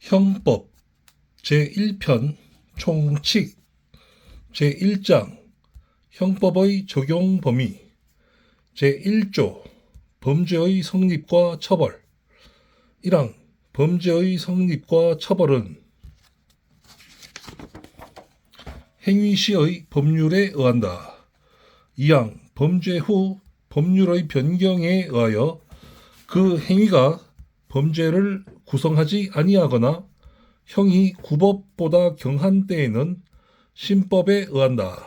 형법 제1편 총칙 제1장 형법의 적용 범위 제1조 범죄의 성립과 처벌 1항 범죄의 성립과 처벌은 행위 시의 법률에 의한다. 2항 범죄 후 법률의 변경에 의하여 그 행위가 범죄를 구성하지 아니하거나 형이 구법보다 경한 때에는 신법에 의한다.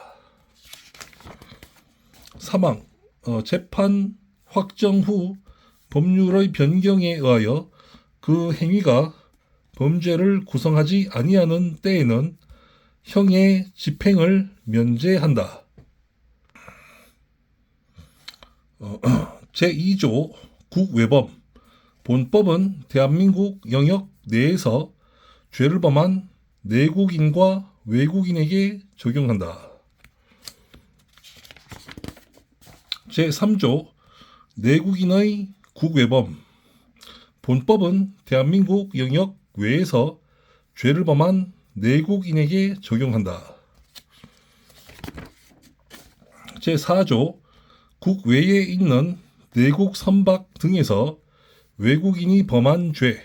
3항 재판 확정 후 법률의 변경에 의하여 그 행위가 범죄를 구성하지 아니하는 때에는 형의 집행을 면제한다. 제2조 국외범 본법은 대한민국 영역 내에서 죄를 범한 내국인과 외국인에게 적용한다. 제3조 내국인의 국외범 본법은 대한민국 영역 외에서 죄를 범한 내국인에게 적용한다. 제4조 국외에 있는 내국 선박 등에서 외국인이 범한 죄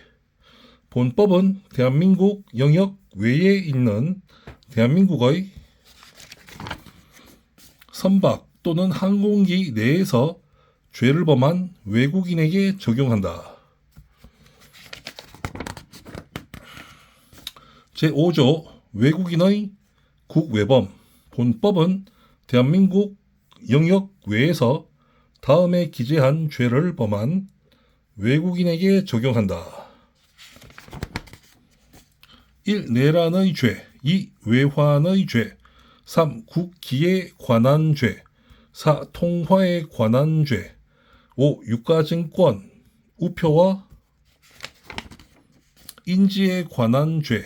본법은 대한민국 영역 외에 있는 대한민국의 선박 또는 항공기 내에서 죄를 범한 외국인에게 적용한다. 제5조 외국인의 국외범 본법은 대한민국 영역 외에서 다음에 기재한 죄를 범한 외국인에게 적용한다. 1. 내란의 죄 2. 외환의 죄 3. 국기에 관한 죄 4. 통화에 관한 죄 5. 유가증권, 우표와 인지에 관한 죄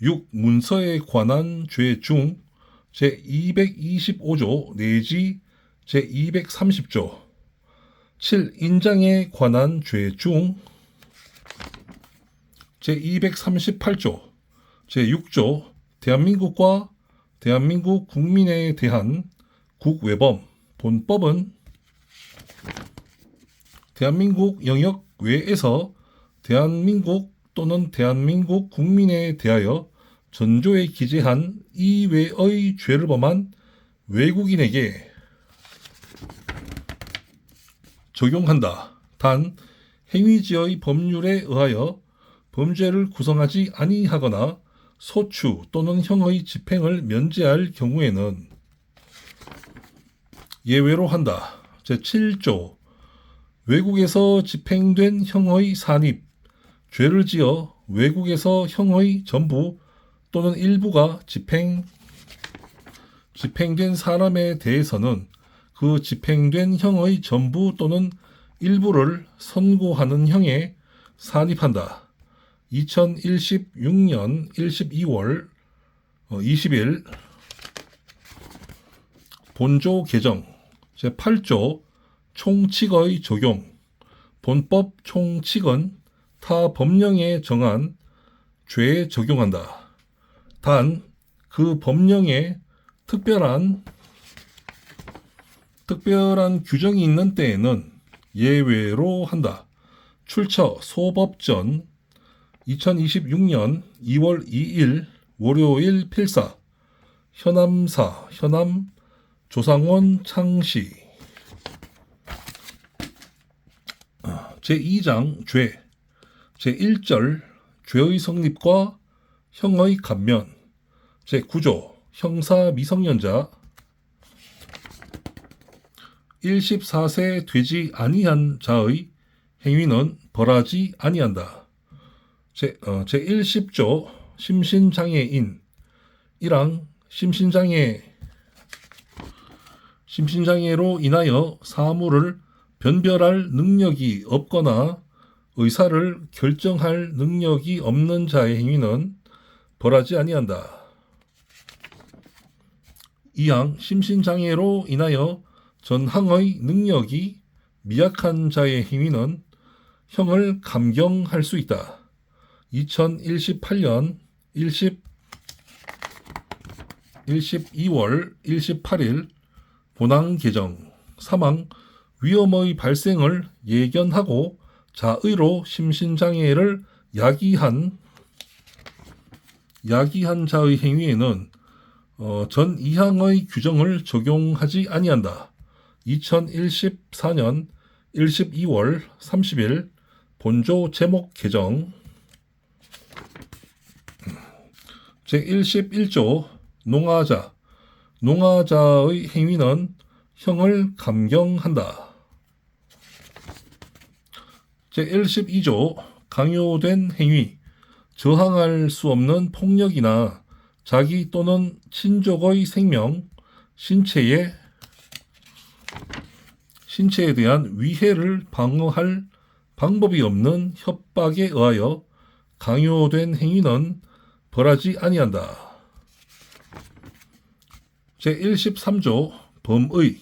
6. 문서에 관한 죄 중 제225조 내지 제230조 7. 인장에 관한 죄 중 제238조 제6조 대한민국과 대한민국 국민에 대한 국외범 본법은 대한민국 영역 외에서 대한민국 또는 대한민국 국민에 대하여 전조에 기재한 이외의 죄를 범한 외국인에게 적용한다. 단 행위지의 법률에 의하여 범죄를 구성하지 아니하거나 소추 또는 형의 집행을 면제할 경우에는 예외로 한다. 제7조 외국에서 집행된 형의 산입 죄를 지어 외국에서 형의 전부 또는 일부가 집행된 사람에 대해서는 그 집행된 형의 전부 또는 일부를 선고하는 형에 산입한다. 2016년 12월 20일 본조 개정 제8조 총칙의 적용 본법 총칙은 타 법령에 정한 죄에 적용한다. 단 그 법령에 특별한 규정이 있는 때에는 예외로 한다. 출처 소법전 2026년 2월 2일 월요일 필사 현암사 현암 조상원 창시 제2장 죄 제1절 죄의 성립과 형의 감면 제9조 형사 미성년자 14세 되지 아니한 자의 행위는 벌하지 아니한다. 제1십조 심신장애인 1항 심신장애로 인하여 사물을 변별할 능력이 없거나 의사를 결정할 능력이 없는 자의 행위는 벌하지 아니한다. 2항 심신장애로 인하여 전항의 능력이 미약한 자의 행위는 형을 감경할 수 있다. 2018년 12월 28일 본항 개정. 사망. 위험의 발생을 예견하고 자의로 심신장애를 야기한 자의 행위에는 전 이항의 규정을 적용하지 아니한다. 2014년 12월 30일 본조 제목 개정. 제11조 농아자. 농아자의 행위는 형을 감경한다. 제12조 강요된 행위. 저항할 수 없는 폭력이나 자기 또는 친족의 생명, 신체에 대한 위해를 방어할 방법이 없는 협박에 의하여 강요된 행위는 벌하지 아니한다. 제13조 범의.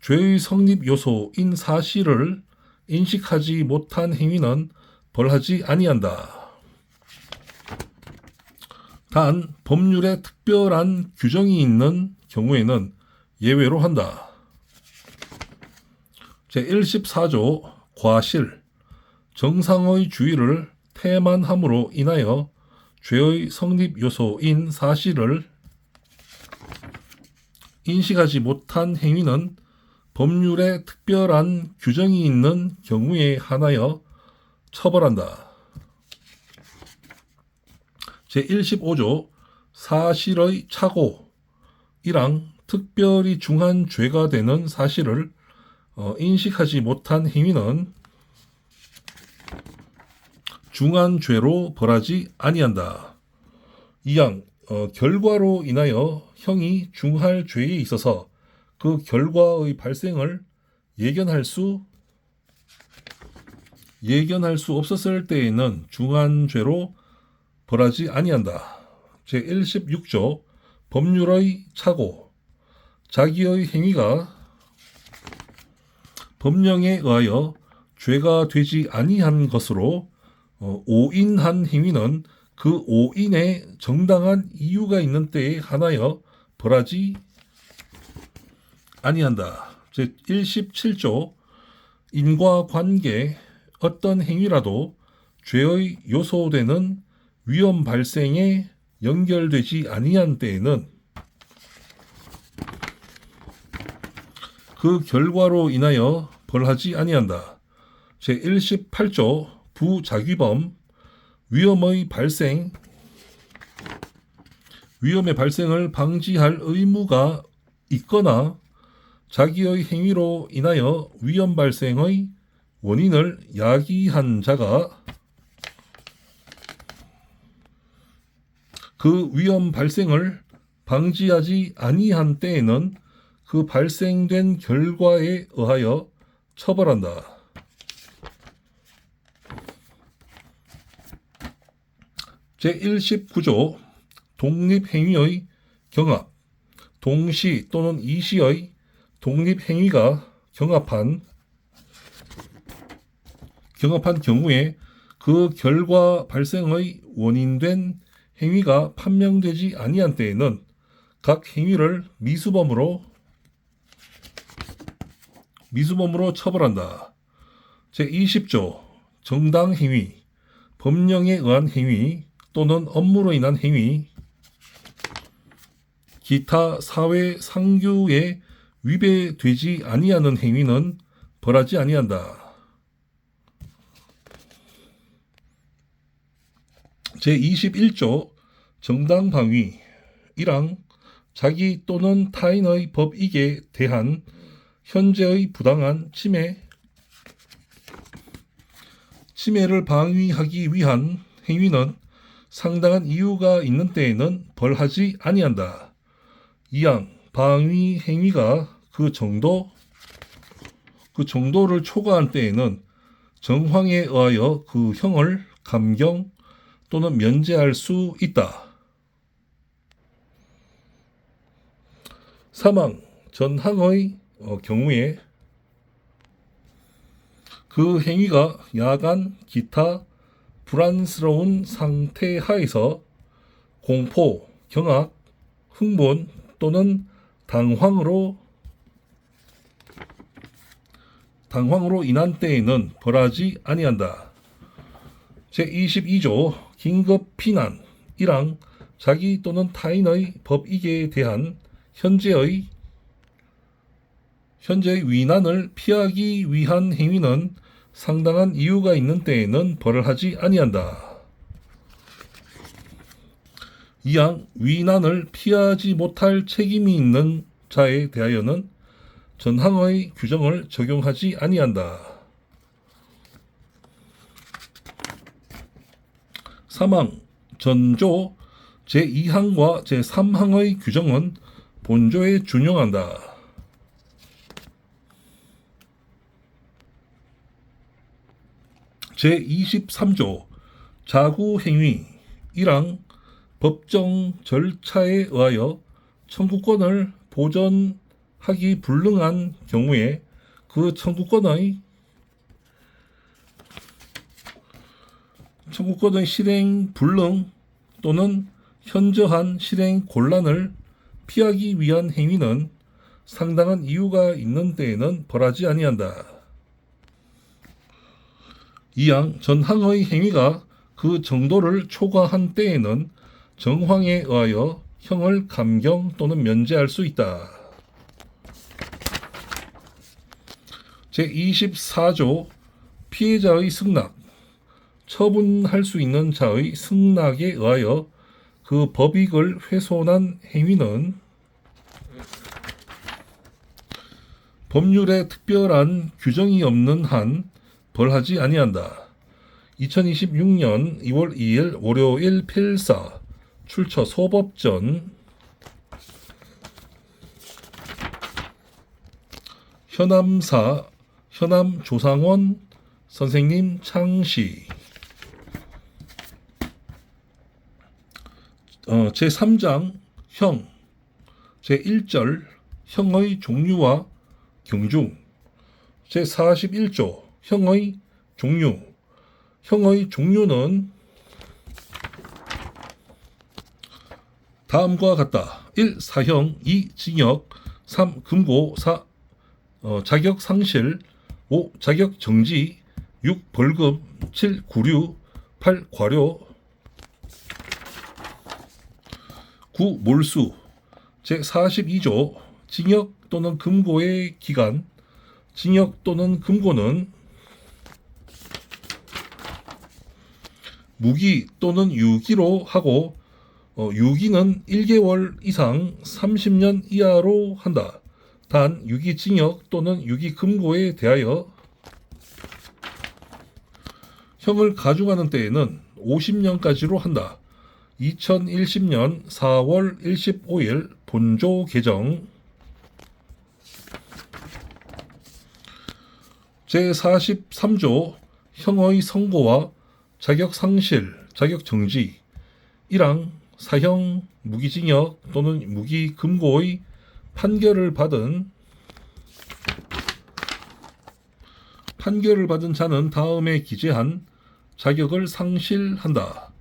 죄의 성립 요소인 사실을 인식하지 못한 행위는 벌하지 아니한다. 단 법률에 특별한 규정이 있는 경우에는 예외로 한다. 제14조 과실. 정상의 주의를 태만함으로 인하여 죄의 성립 요소인 사실을 인식하지 못한 행위는 법률에 특별한 규정이 있는 경우에 한하여 처벌한다. 제15조 사실의 착오. 1항 특별히 중한 죄가 되는 사실을 인식하지 못한 행위는 중한 죄로 벌하지 아니한다. 2항 결과로 인하여 형이 중할 죄에 있어서 그 결과의 발생을 예견할 수 없었을 때에는 중한 죄로 벌하지 아니한다. 제16조 법률의 착오. 자기의 행위가 법령에 의하여 죄가 되지 아니한 것으로 오인한 행위는 그 오인에 정당한 이유가 있는 때에 한하여 벌하지 아니한다. 제17조 인과관계. 어떤 행위라도 죄의 요소되는 위험 발생에 연결되지 아니한 때에는 그 결과로 인하여 벌하지 아니한다. 제18조 부작위범. 위험의 발생을 방지할 의무가 있거나 자기의 행위로 인하여 위험 발생의 원인을 야기한 자가 그 위험 발생을 방지하지 아니한 때에는 그 발생된 결과에 의하여 처벌한다. 제19조 독립행위의 경합. 동시 또는 이시의 독립행위가 경합한 경우에 그 결과 발생의 원인된 행위가 판명되지 아니한 때에는 각 행위를 미수범으로 처벌한다. 제20조 정당행위. 법령에 의한 행위 또는 업무로 인한 행위, 기타 사회 상규에 위배되지 아니하는 행위는 벌하지 아니한다. 제21조 정당방위. 1항 자기 또는 타인의 법익에 대한 현재의 부당한 침해를 방위하기 위한 행위는 상당한 이유가 있는 때에는 벌하지 아니한다. 2항 방위 행위가 그 정도를 초과한 때에는 정황에 의하여 그 형을 감경 또는 면제할 수 있다. 사망 전항의 경우에 그 행위가 야간, 기타, 불안스러운 상태 하에서 공포, 경악, 흥분 또는 당황으로 인한 때에는 벌하지 아니한다. 제22조 긴급 피난 1항 자기 또는 타인의 법익에 대한 현재의 위난을 피하기 위한 행위는 상당한 이유가 있는 때에는 벌을 하지 아니한다. 2항 위난을 피하지 못할 책임이 있는 자에 대하여는 전항의 규정을 적용하지 아니한다. 3항 전조 제2항과 제3항의 규정은 본조에 준용한다. 제23조 자구행위 1항 법정 절차에 의하여 청구권을 보전하기 불능한 경우에 그 청구권의 실행 불능 또는 현저한 실행 곤란을 피하기 위한 행위는 상당한 이유가 있는 때에는 벌하지 아니한다. 2항 전항의 행위가 그 정도를 초과한 때에는 정황에 의하여 형을 감경 또는 면제할 수 있다. 제24조 피해자의 승낙 처분할 수 있는 자의 승낙에 의하여 그 법익을 훼손한 행위는 법률에 특별한 규정이 없는 한 벌하지 아니한다. 2026년 2월 2일 월요일 필사 출처 소법전 현암사 현암조상원 선생님 창시 제3장 형 제1절 형의 종류와 경중 제41조 형의 종류 형의 종류는 다음과 같다. 1. 사형 2. 징역 3. 금고 4. 자격 상실 5. 자격 정지 6. 벌금 7. 구류 8. 과료 9. 몰수 제42조 징역 또는 금고의 기간 징역 또는 금고는 무기 또는 유기로 하고 유기는 1개월 이상 30년 이하로 한다. 단 유기징역 또는 유기금고에 대하여 형을 가중하는 때에는 50년까지로 한다. 2010년 4월 25일 본조 개정 제43조 형의 선고와 자격 상실, 자격 정지 1항 사형, 무기징역 또는 무기금고의 판결을 받은 자는 다음에 기재한 자격을 상실한다.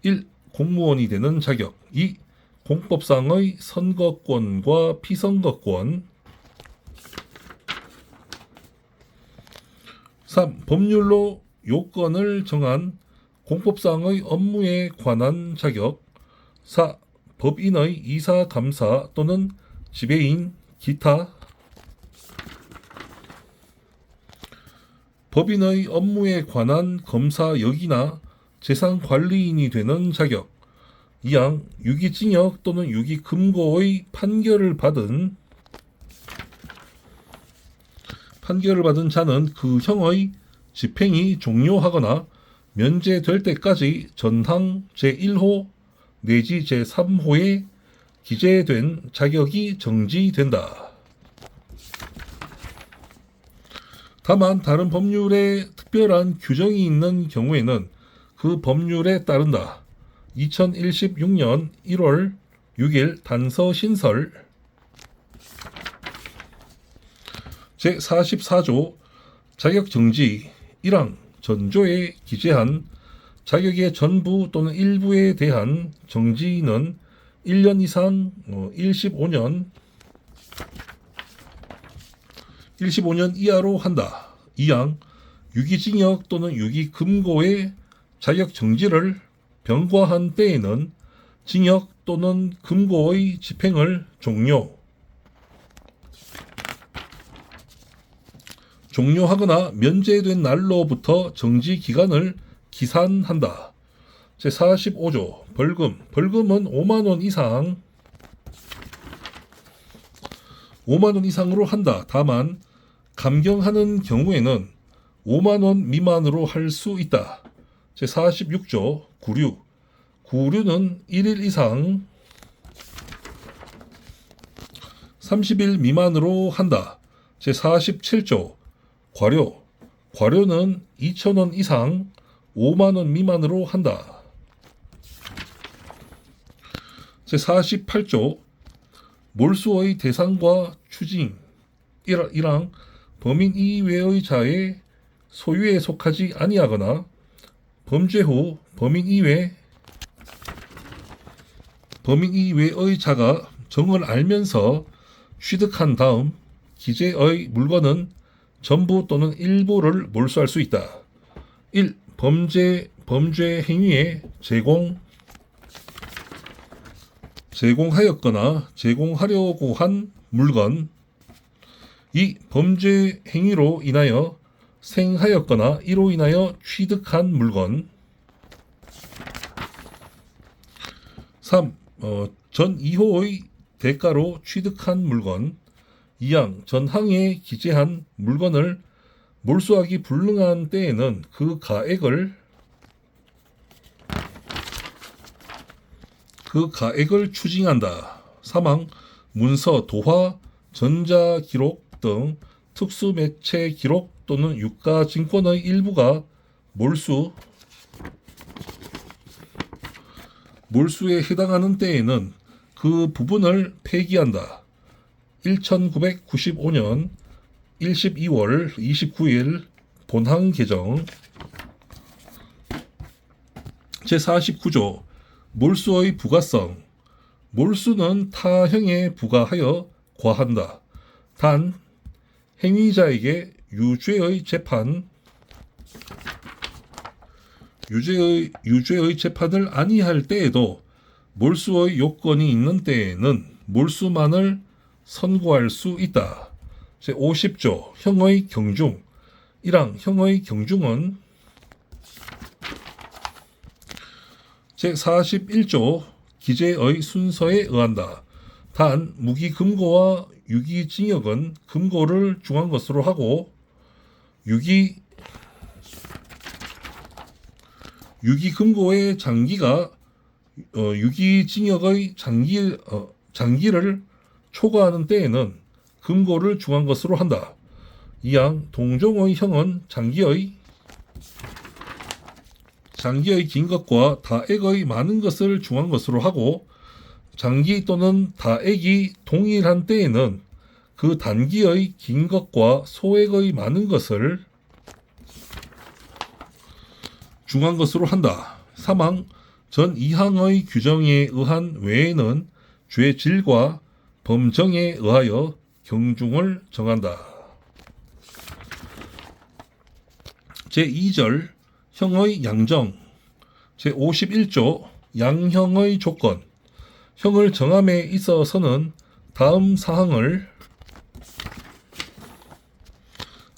1. 공무원이 되는 자격 2. 공법상의 선거권과 피선거권 3. 법률로 요건을 정한 공법상의 업무에 관한 자격 4. 법인의 이사, 감사 또는 지배인, 기타 법인의 업무에 관한 검사 역이나 재산관리인이 되는 자격 2항 유기징역 또는 유기금고의 판결을 받은 자는 그 형의 집행이 종료하거나 면제될 때까지 전항 제1호 내지 제3호에 기재된 자격이 정지된다. 다만 다른 법률에 특별한 규정이 있는 경우에는 그 법률에 따른다. 2016년 1월 6일 단서 신설 제44조 자격정지 1항 전조에 기재한 자격의 전부 또는 일부에 대한 정지는 1년 이상 15년 이하로 한다. 이양 유기징역 또는 유기금고의 자격 정지를 병과한 때에는 징역 또는 금고의 집행을 종료하거나 면제된 날로부터 정지 기간을 기산한다. 제45조 벌금. 벌금은 5만 원 이상으로 한다. 다만 감경하는 경우에는 5만 원 미만으로 할 수 있다. 제46조 구류. 구류는 1일 이상 30일 미만으로 한다. 제47조 과료. 과료는 2,000원 이상 5만 원 미만으로 한다. 제48조 몰수의 대상과 추징. 1항 범인 이외의 자의 소유에 속하지 아니하거나 범죄 후 범인 이외의 자가 정을 알면서 취득한 다음 기재의 물건은 전부 또는 일부를 몰수할 수 있다. 1. 범죄 행위에 제공하였거나 제공하려고 한 물건. 2. 범죄 행위로 인하여 생하였거나 이로 인하여 취득한 물건. 3. 전 2호의 대가로 취득한 물건. 2항 전항에 기재한 물건을 몰수하기 불능한 때에는 그 가액을 추징한다. 3항 문서, 도화, 전자기록 등 특수매체 기록 또는 유가증권의 일부가 몰수에 해당하는 때에는 그 부분을 폐기한다. 1995년 12월 29일 본항 개정. 제49조 몰수의 부가성. 몰수는 타형에 부과하여 과한다. 단 행위자에게 유죄의 재판을 아니할 때에도 몰수의 요건이 있는 때에는 몰수만을 선고할 수 있다. 제50조 형의 경중. 1항 형의 경중은 제41조 기재의 순서에 의한다. 단 무기금고와 유기징역은 금고를 중한 것으로 하고 유기금고의 장기가 유기징역의 장기를 초과하는 때에는 금고를 중한 것으로 한다. 이항 동종의 형은 장기의 긴 것과 다액의 많은 것을 중한 것으로 하고 장기 또는 다액이 동일한 때에는 그 단기의 긴 것과 소액의 많은 것을 중한 것으로 한다. 3항 전 2항의 규정에 의한 외에는 죄질과 범정에 의하여 경중을 정한다. 제2절 형의 양정. 제51조 양형의 조건. 형을 정함에 있어서는 다음 사항을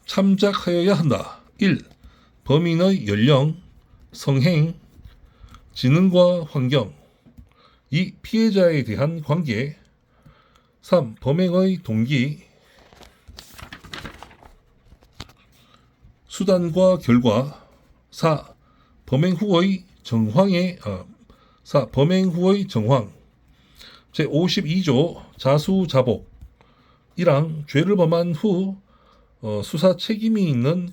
참작하여야 한다. 1. 범인의 연령, 성행, 지능과 환경. 2. 피해자에 대한 관계. 3. 범행의 동기, 수단과 결과. 4. 범행 후의 정황. 제52조 자수자복. 1항 죄를 범한 후 수사 책임이 있는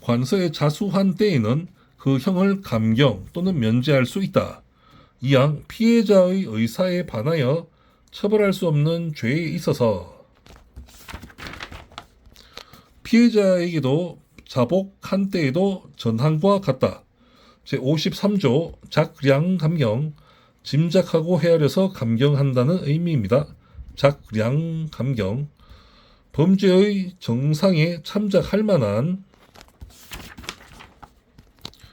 관서에 자수한 때에는 그 형을 감경 또는 면제할 수 있다. 2항 피해자의 의사에 반하여 처벌할 수 없는 죄에 있어서 피해자에게도 자복한 때에도 전항과 같다. 제53조 작량감경 짐작하고 헤아려서 감경한다는 의미입니다. 작량감경 범죄의 정상에 참작할 만한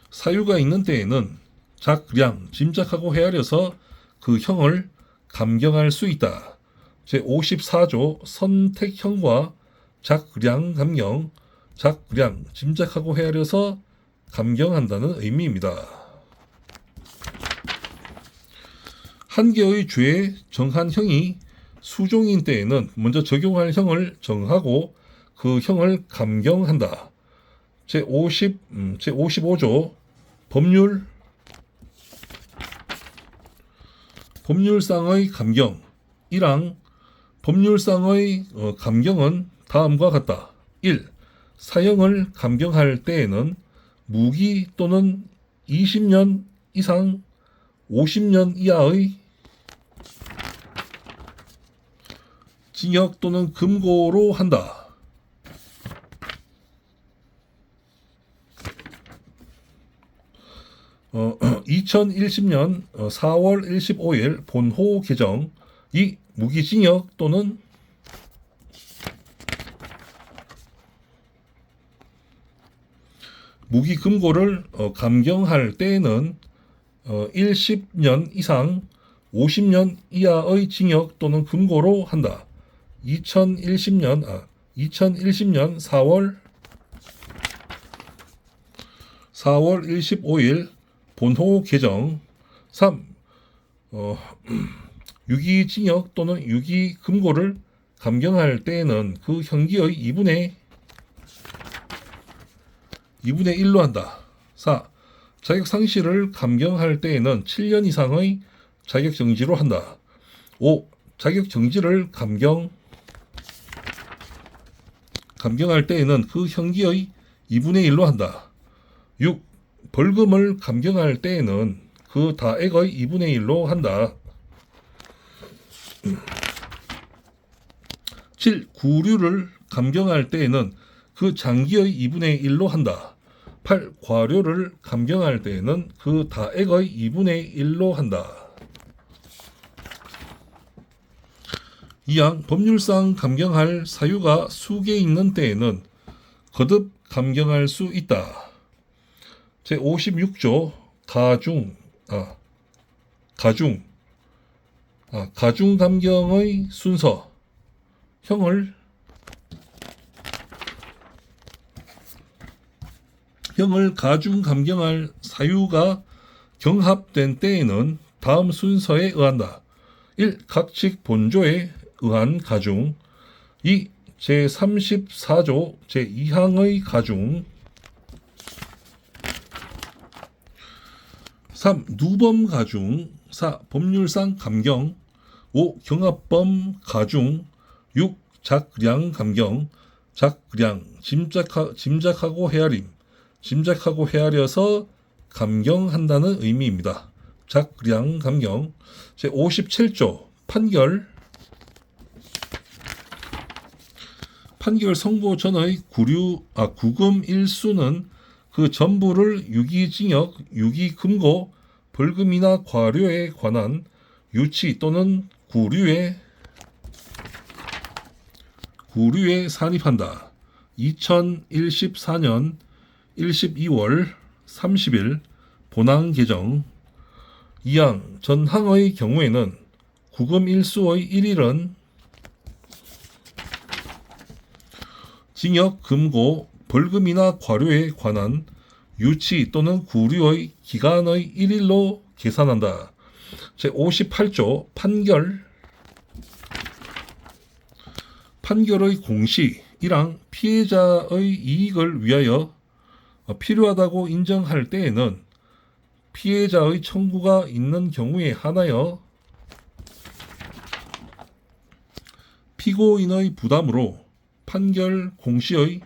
사유가 있는 때에는 작량 짐작하고 헤아려서 그 형을 감경할 수 있다. 제54조 선택형과 작량감경 작량 짐작하고 헤아려서 감경한다는 의미입니다. 한 개의 죄에 정한 형이 수종인 때에는 먼저 적용할 형을 정하고 그 형을 감경한다. 제55조 법률상의 감경 1항 법률상의 감경은 다음과 같다. 1. 사형을 감경할 때에는 무기 또는 20년 이상 50년 이하의 징역 또는 금고로 한다. 2010년 4월 25일 본호 개정 2. 무기징역 또는 무기금고를 감경할 때에는 10년 이상 50년 이하의 징역 또는 금고로 한다. 2010년 4월 25일 본호 개정 3. 유기징역 또는 유기금고를 감경할 때에는 그 형기의 2분의 1로 한다. 4. 자격상실을 감경할 때에는 7년 이상의 자격정지로 한다. 5. 자격정지를 감경할 때에는 그 형기의 2분의 1로 한다. 6. 벌금을 감경할 때에는 그 다액의 2분의 1로 한다. 7. 구류를 감경할 때에는 그 장기의 2분의 1로 한다. 8. 과료를 감경할 때에는 그 다액의 2분의 1로 한다. 2항 법률상 감경할 사유가 수개 있는 때에는 거듭 감경할 수 있다. 제56조 가중 감경의 순서 형을 가중 감경할 사유가 경합된 때에는 다음 순서에 의한다. 1. 각칙 본조에 의한 가중 2. 제34조 제2항의 가중 3. 누범 가중 4. 법률상 감경 5. 경합범 가중 6. 작량 감경 작량 짐작하고 헤아림 짐작하고 헤아려서 감경한다는 의미입니다. 작량 감경 제57조 판결 선고 전의 구금 일수는 그 전부를 유기징역, 유기금고, 벌금이나 과료에 관한 유치 또는 구류에 산입한다. 2014년 12월 30일 본항 개정 2항 전항의 경우에는 구금 일수의 1일은 징역, 금고, 벌금이나 과료에 관한 유치 또는 구류의 기간의 1일로 계산한다. 제58조 판결의 공시 1항 피해자의 이익을 위하여 필요하다고 인정할 때에는 피해자의 청구가 있는 경우에 한하여 피고인의 부담으로 판결 공시의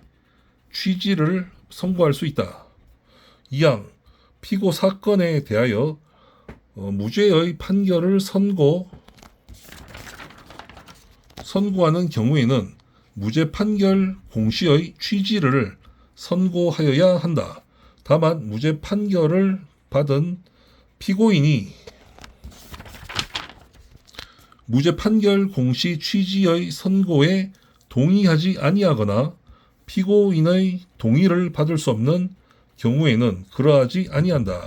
취지를 선고할 수 있다. 2항 피고 사건에 대하여 무죄의 판결을 선고하는 경우에는 무죄 판결 공시의 취지를 선고하여야 한다. 다만 무죄 판결을 받은 피고인이 무죄 판결 공시 취지의 선고에 동의하지 아니하거나 피고인의 동의를 받을 수 없는 경우에는 그러하지 아니한다.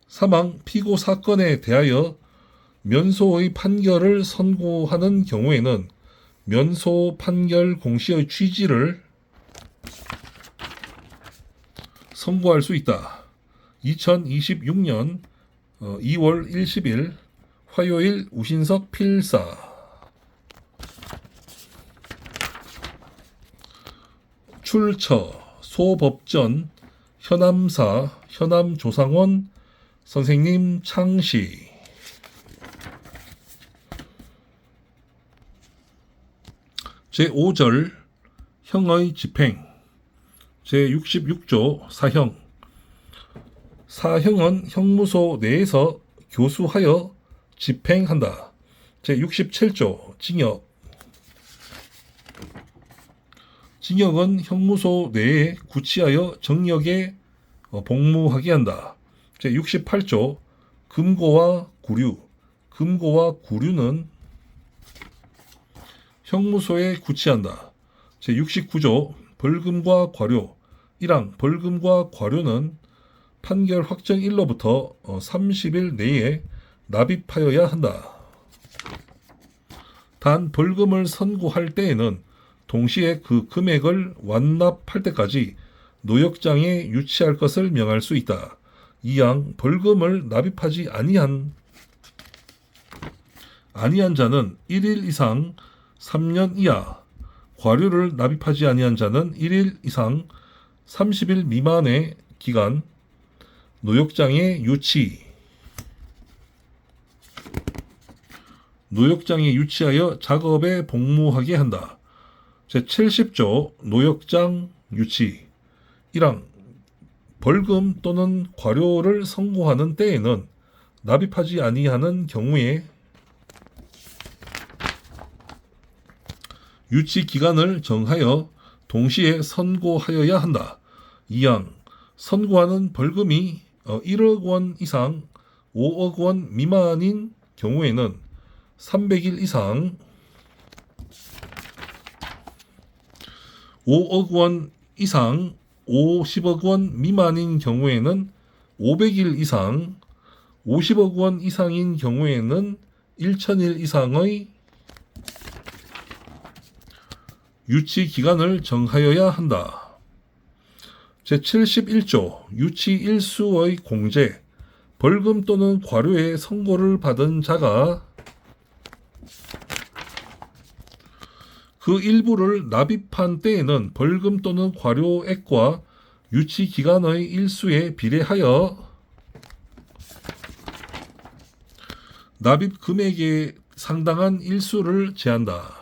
사망 피고 사건에 대하여 면소의 판결을 선고하는 경우에는 면소 판결 공시의 취지를 선고할 수 있다. 2026년 2월 10일 화요일 우신석 필사. 출처 소법전 현암사 현암조상원 선생님 창시. 제5절 형의 집행. 제66조 사형. 사형은 형무소 내에서 교수하여 집행한다. 제67조 징역. 징역은 형무소 내에 구치하여 정력에 복무하게 한다. 제68조 금고와 구류. 금고와 구류는 형무소에 구치한다. 제69조 벌금과 과료. 1항 벌금과 과료는 판결 확정일로부터 30일 내에 납입하여야 한다. 단 벌금을 선고할 때에는 동시에 그 금액을 완납할 때까지 노역장에 유치할 것을 명할 수 있다. 2항 벌금을 납입하지 아니한 자는 1일 이상 3년 이하, 과료를 납입하지 아니한 자는 1일 이상 30일 미만의 기간 노역장에 유치하여 작업에 복무하게 한다. 제70조 노역장 유치. 1항 벌금 또는 과료를 선고하는 때에는 납입하지 아니하는 경우에 유치 기간을 정하여 동시에 선고하여야 한다. 2항 선고하는 벌금이 1억 원 이상 5억 원 미만인 경우에는 300일 이상 5억 원 이상 50억 원 미만인 경우에는 500일 이상 50억 원 이상인 경우에는 1000일 이상의 유치 기간을 정하여야 한다. 제71조 유치 일수의 공제. 벌금 또는 과료의 선고를 받은 자가 그 일부를 납입한 때에는 벌금 또는 과료액과 유치 기간의 일수에 비례하여 납입 금액에 상당한 일수를 제한다.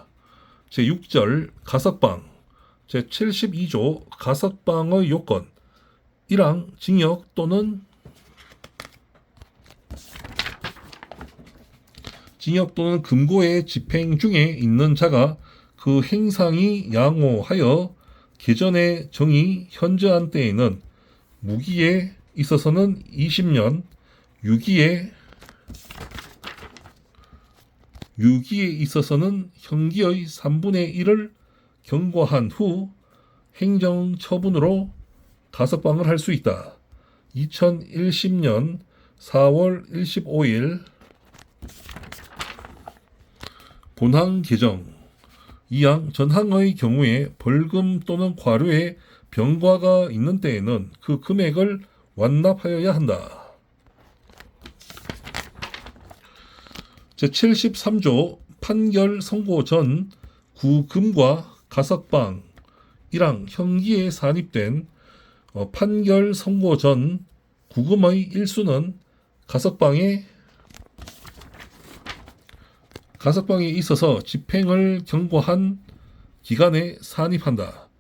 제6절 가석방. 제72조 가석방의 요건. 1항 징역 또는 금고의 집행 중에 있는 자가 그 행상이 양호하여 개전의 정이 현저한 때에는 무기에 있어서는 20년, 유기에 있어서는 형기의 3분의 1을 경과한 후 행정처분으로 가석방을 할 수 있다. 2010년 4월 25일 본항 개정. 2항 전항의 경우에 벌금 또는 과료의 병과가 있는 때에는 그 금액을 완납하여야 한다. 제73조 판결 선고 전 구금과 가석방. 1항 형기에 산입된 판결 선고 전 구금의 일수는 가석방에 있어서 집행을 경고한 기간에 산입한다.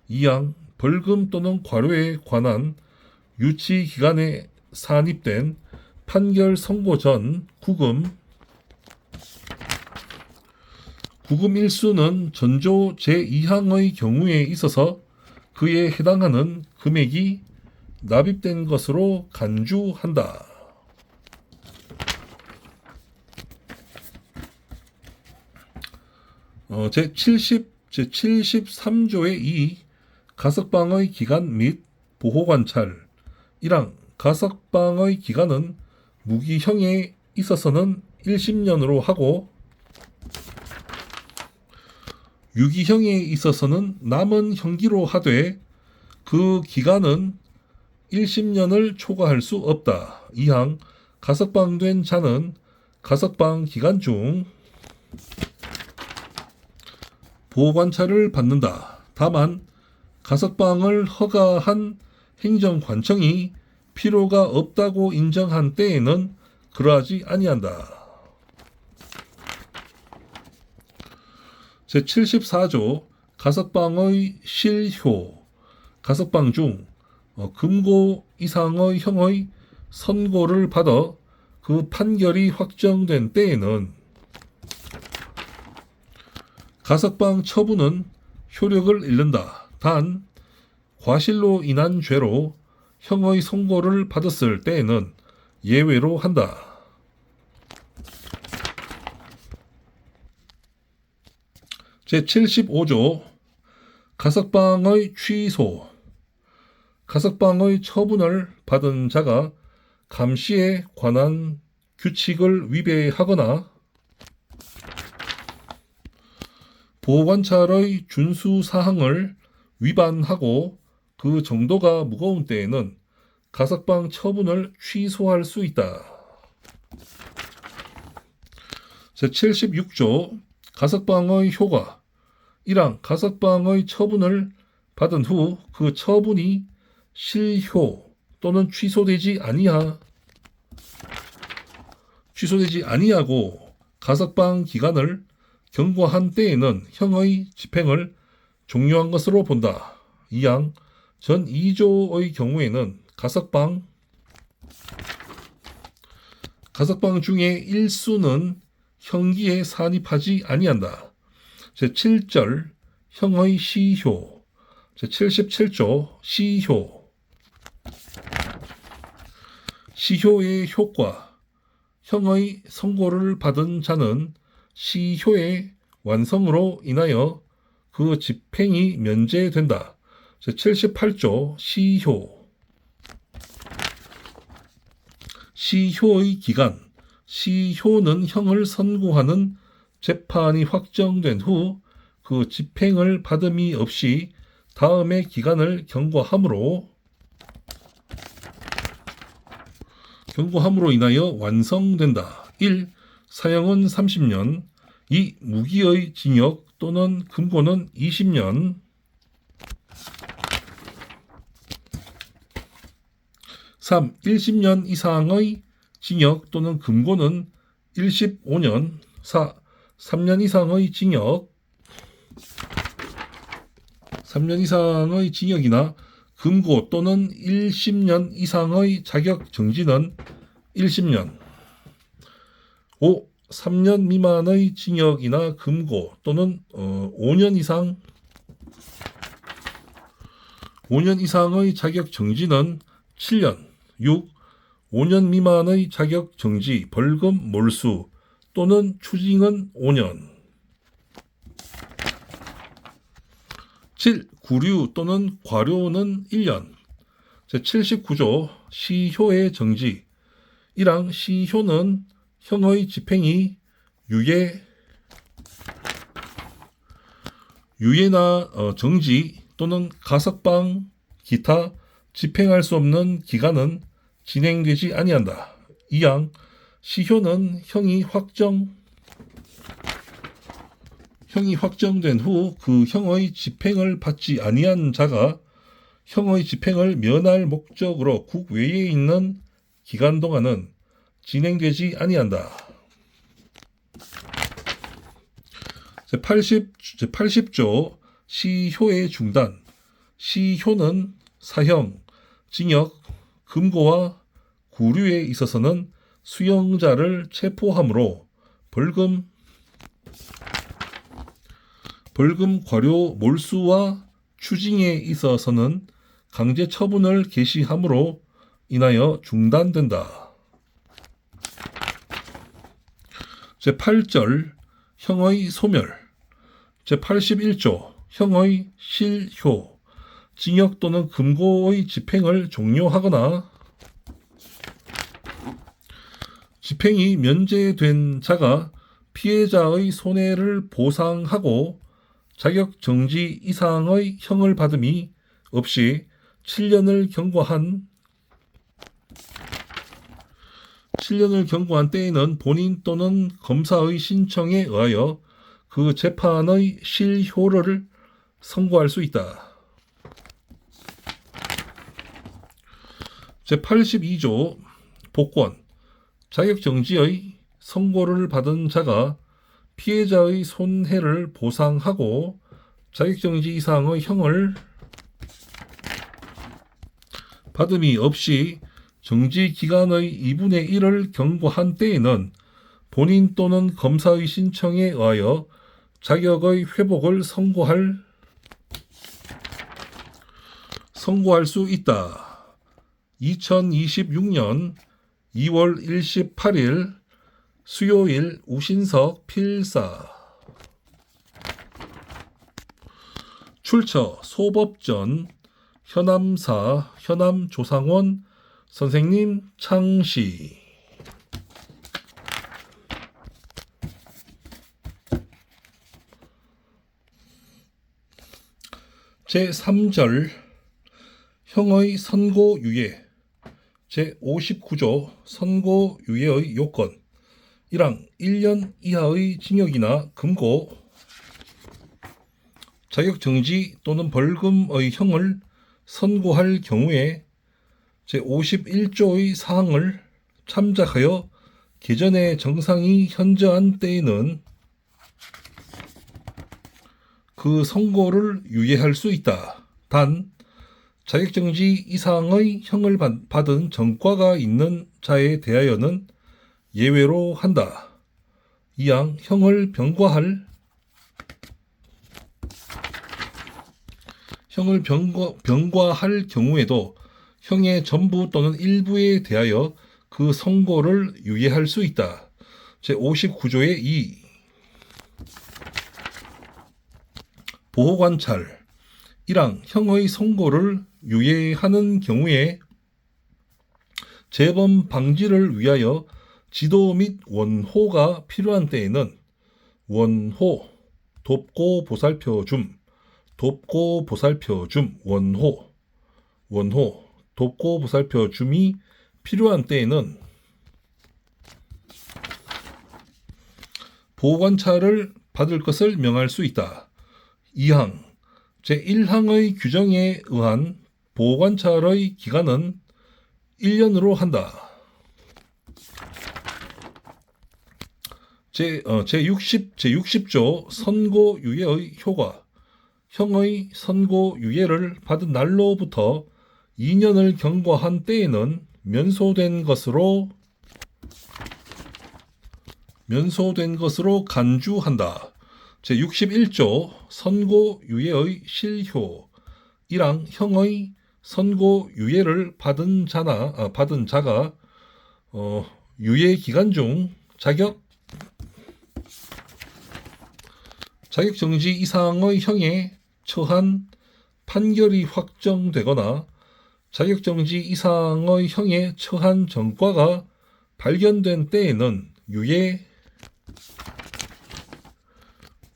2항 벌금 또는 과료에 관한 유치 기간에 산입된 판결 선고 전 부금 일수는 전조 제2항의 경우에 있어서 그에 해당하는 금액이 납입된 것으로 간주한다. 제73조의 2 가석방의 기간 및 보호관찰 1항 가석방의 기간은 무기형에 있어서는 1심년으로 하고 유기형에 있어서는 남은 형기로 하되 그 기간은 1심년을 초과할 수 없다. 2항 가석방된 자는 가석방 기간 중 보호관찰을 받는다. 다만 가석방을 허가한 행정관청이 필요가 없다고 인정한 때에는 그러하지 아니한다. 제74조 가석방의 실효 가석방 중 금고 이상의 형의 선고를 받아 그 판결이 확정된 때에는 가석방 처분은 효력을 잃는다. 단 과실로 인한 죄로 형의 선고를 받았을 때에는 예외로 한다. 제75조 가석방의 취소 가석방의 처분을 받은 자가 감시에 관한 규칙을 위배하거나 보호관찰의 준수사항을 위반하고 그 정도가 무거운 때에는 가석방 처분을 취소할 수 있다. 제76조 가석방의 효과 1항 가석방의 처분을 받은 후 그 처분이 실효 또는 취소되지 아니하고 가석방 기간을 경과한 때에는 형의 집행을 종료한 것으로 본다. 2항 전 2조의 경우에는 가석방 중에 일수는 형기에 산입하지 아니한다. 제7절 형의 시효 제77조 시효의 효과 형의 선고를 받은 자는 시효의 완성으로 인하여 그 집행이 면제된다. 제78조 시효의 기간 시효는 형을 선고하는 재판이 확정된 후 그 집행을 받음이 없이 다음의 기간을 경과함으로 인하여 완성된다. 1. 사형은 30년 2. 무기의 징역 또는 금고는 20년 3. 1심년 이상의 징역 또는 금고는 15년 4. 3년 이상의 징역이나 금고 또는 1심년 이상의 자격 정지는 1심년 5. 3년 미만의 징역이나 금고 또는 5년 이상의 자격 정지는 7년 6. 5년 미만의 자격 정지, 벌금, 몰수 또는 추징은 5년 7. 구류 또는 과료는 1년 제79조 시효의 정지 1항 시효는 형의 집행이 유예나 정지 또는 가석방 기타 집행할 수 없는 기간은 진행되지 아니한다. 2항 시효는 형이 확정된 후 그 형의 집행을 받지 아니한 자가 형의 집행을 면할 목적으로 국외에 있는 기간 동안은 진행되지 아니한다. 제80조 시효의 중단 시효는 사형, 징역, 금고와 구류에 있어서는 수용자를 체포함으로 벌금, 벌금 과료 몰수와 추징에 있어서는 강제 처분을 개시함으로 인하여 중단된다. 제8절 형의 소멸. 제81조 형의 실효. 징역 또는 금고의 집행을 종료하거나 집행이 면제된 자가 피해자의 손해를 보상하고 자격 정지 이상의 형을 받음이 없이 7년을 경고한 때에는 본인 또는 검사의 신청에 의하여 그 재판의 실효를 선고할 수 있다. 제82조 복권. 자격정지의 선고를 받은 자가 피해자의 손해를 보상하고 자격정지 이상의 형을 받음이 없이 정지 기간의 2분의 1을 경고한 때에는 본인 또는 검사의 신청에 의하여 자격의 회복을 선고할 수 있다. 2026년 2월 28일 수요일 우신석 필사. 출처 소법전 현암사 현암조상원 선생님 창시. 제3절 형의 선고유예. 제59조 선고유예의 요건. 1항 1년 이하의 징역이나 금고, 자격정지 또는 벌금의 형을 선고할 경우에 제51조의 사항을 참작하여 개전의 정상이 현저한 때에는 그 선고를 유예할 수 있다. 단 자격정지 이상의 형을 받은 전과가 있는 자에 대하여는 예외로 한다. 이항 형을 병과할 경우에도 형의 전부 또는 일부에 대하여 그 선고를 유예할 수 있다. 제59조의 2. 보호관찰. 1항 형의 선고를 유예하는 경우에 재범 방지를 위하여 지도 및 원호가 필요한 때에는 원호, 돕고 보살펴 줌, 원호, 돕고 보살펴 줌이 필요한 때에는 보호관찰을 받을 것을 명할 수 있다. 2항 제1항의 규정에 의한 보호관찰의 기간은 1년으로 한다. 제60조 선고유예의 효과. 형의 선고유예를 받은 날로부터 2년을 경과한 때에는 면소된 것으로 간주한다. 제61조 선고유예의 실효. 1항 형의 선고유예를 받은 자가 유예 기간 중 자격정지 이상의 형에 처한 판결이 확정되거나 자격정지 이상의 형에 처한 전과가 발견된 때에는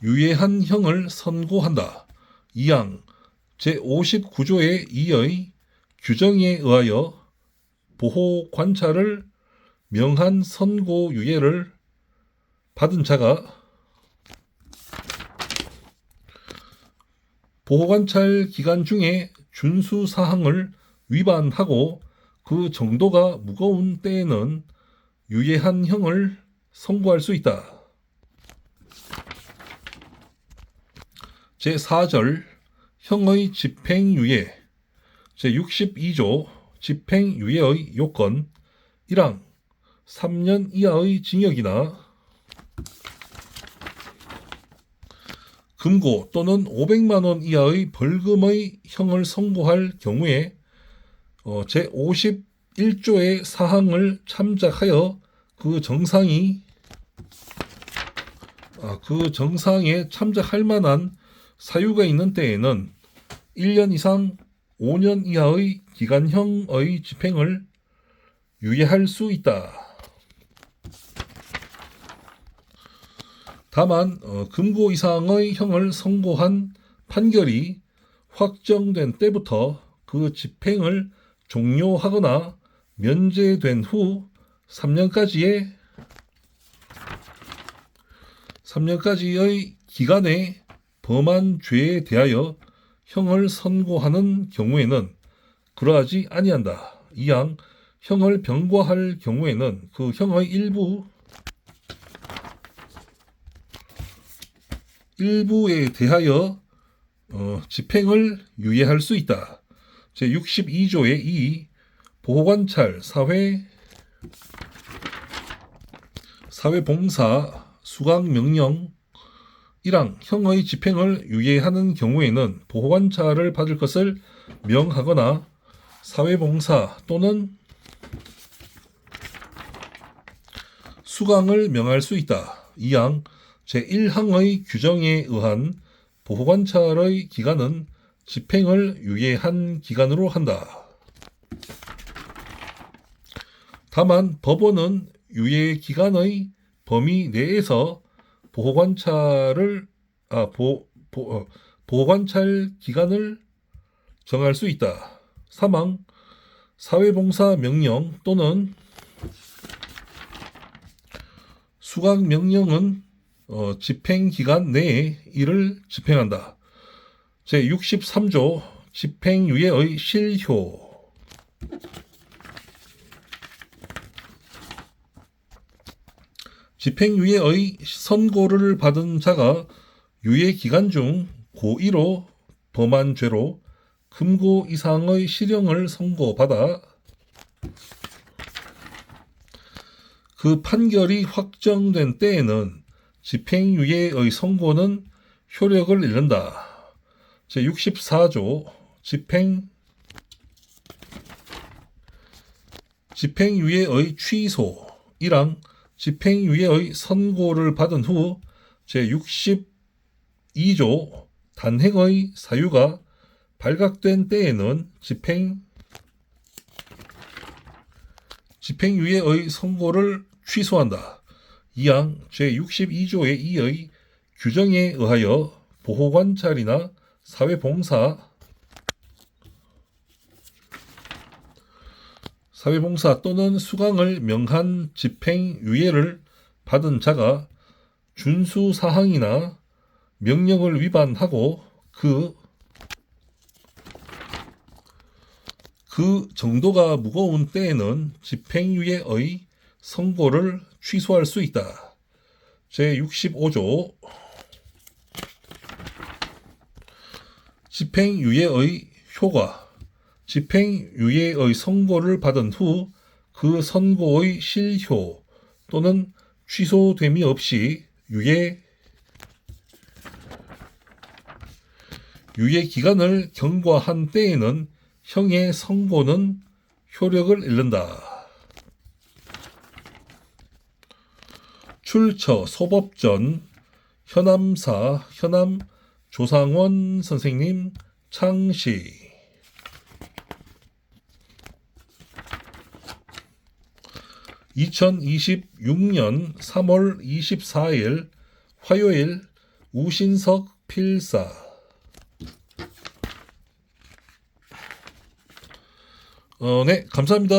유예한 형을 선고한다. 2항 제59조의 2의 규정에 의하여 보호관찰을 명한 선고유예를 받은 자가 보호관찰 기간 중에 준수사항을 위반하고 그 정도가 무거운 때에는 유예한 형을 선고할 수 있다. 제4절 형의 집행유예. 제62조 집행유예의 요건. 1항 3년 이하의 징역이나 금고 또는 500만 원 이하의 벌금의 형을 선고할 경우에 제51조의 사항을 참작하여 그 정상에 참작할 만한 사유가 있는 때에는 1년 이상 5년 이하의 기간형의 집행을 유예할 수 있다. 다만 금고 이상의 형을 선고한 판결이 확정된 때부터 그 집행을 종료하거나 면제된 후 3년까지의 기간에 범한 죄에 대하여 형을 선고하는 경우에는 그러하지 아니한다. 이양 형을 병과할 경우에는 그 형의 일부에 대하여 집행을 유예할 수 있다. 제62조의 2 보호관찰, 사회봉사, 수강명령 1항 형의 집행을 유예하는 경우에는 보호관찰을 받을 것을 명하거나 사회봉사 또는 수강을 명할 수 있다. 2항 제1항의 규정에 의한 보호관찰의 기간은 집행을 유예한 기간으로 한다. 다만 법원은 유예 기간의 범위 내에서 보호관찰 기간을 정할 수 있다. 3항 사회봉사 명령 또는 수강 명령은 집행기간 내에 이를 집행한다. 제63조 집행유예의 실효 집행유예의 선고를 받은 자가 유예기간 중 고1로 범한 죄로 금고 이상의 실형을 선고받아 그 판결이 확정된 때에는 집행유예의 선고는 효력을 잃는다. 제64조 집행유예의 취소 1항 집행유예의 선고를 받은 후 제62조 단행의 사유가 발각된 때에는 집행유예의 선고를 취소한다. 2항 제62조의 2의 규정에 의하여 보호관찰이나 사회봉사 또는 수강을 명한 집행유예를 받은 자가 준수사항이나 명령을 위반하고 그 정도가 무거운 때에는 집행유예의 선고를 취소할 수 있다. 제65조 집행유예의 효과 집행유예의 선고를 받은 후 그 선고의 실효 또는 취소됨이 없이 유예 기간을 경과한 때에는 형의 선고는 효력을 잃는다. 출처 소법전 현암사 현암 조상원 선생님 창시 2026년 3월 24일 화요일 우신석 필사 네, 감사합니다.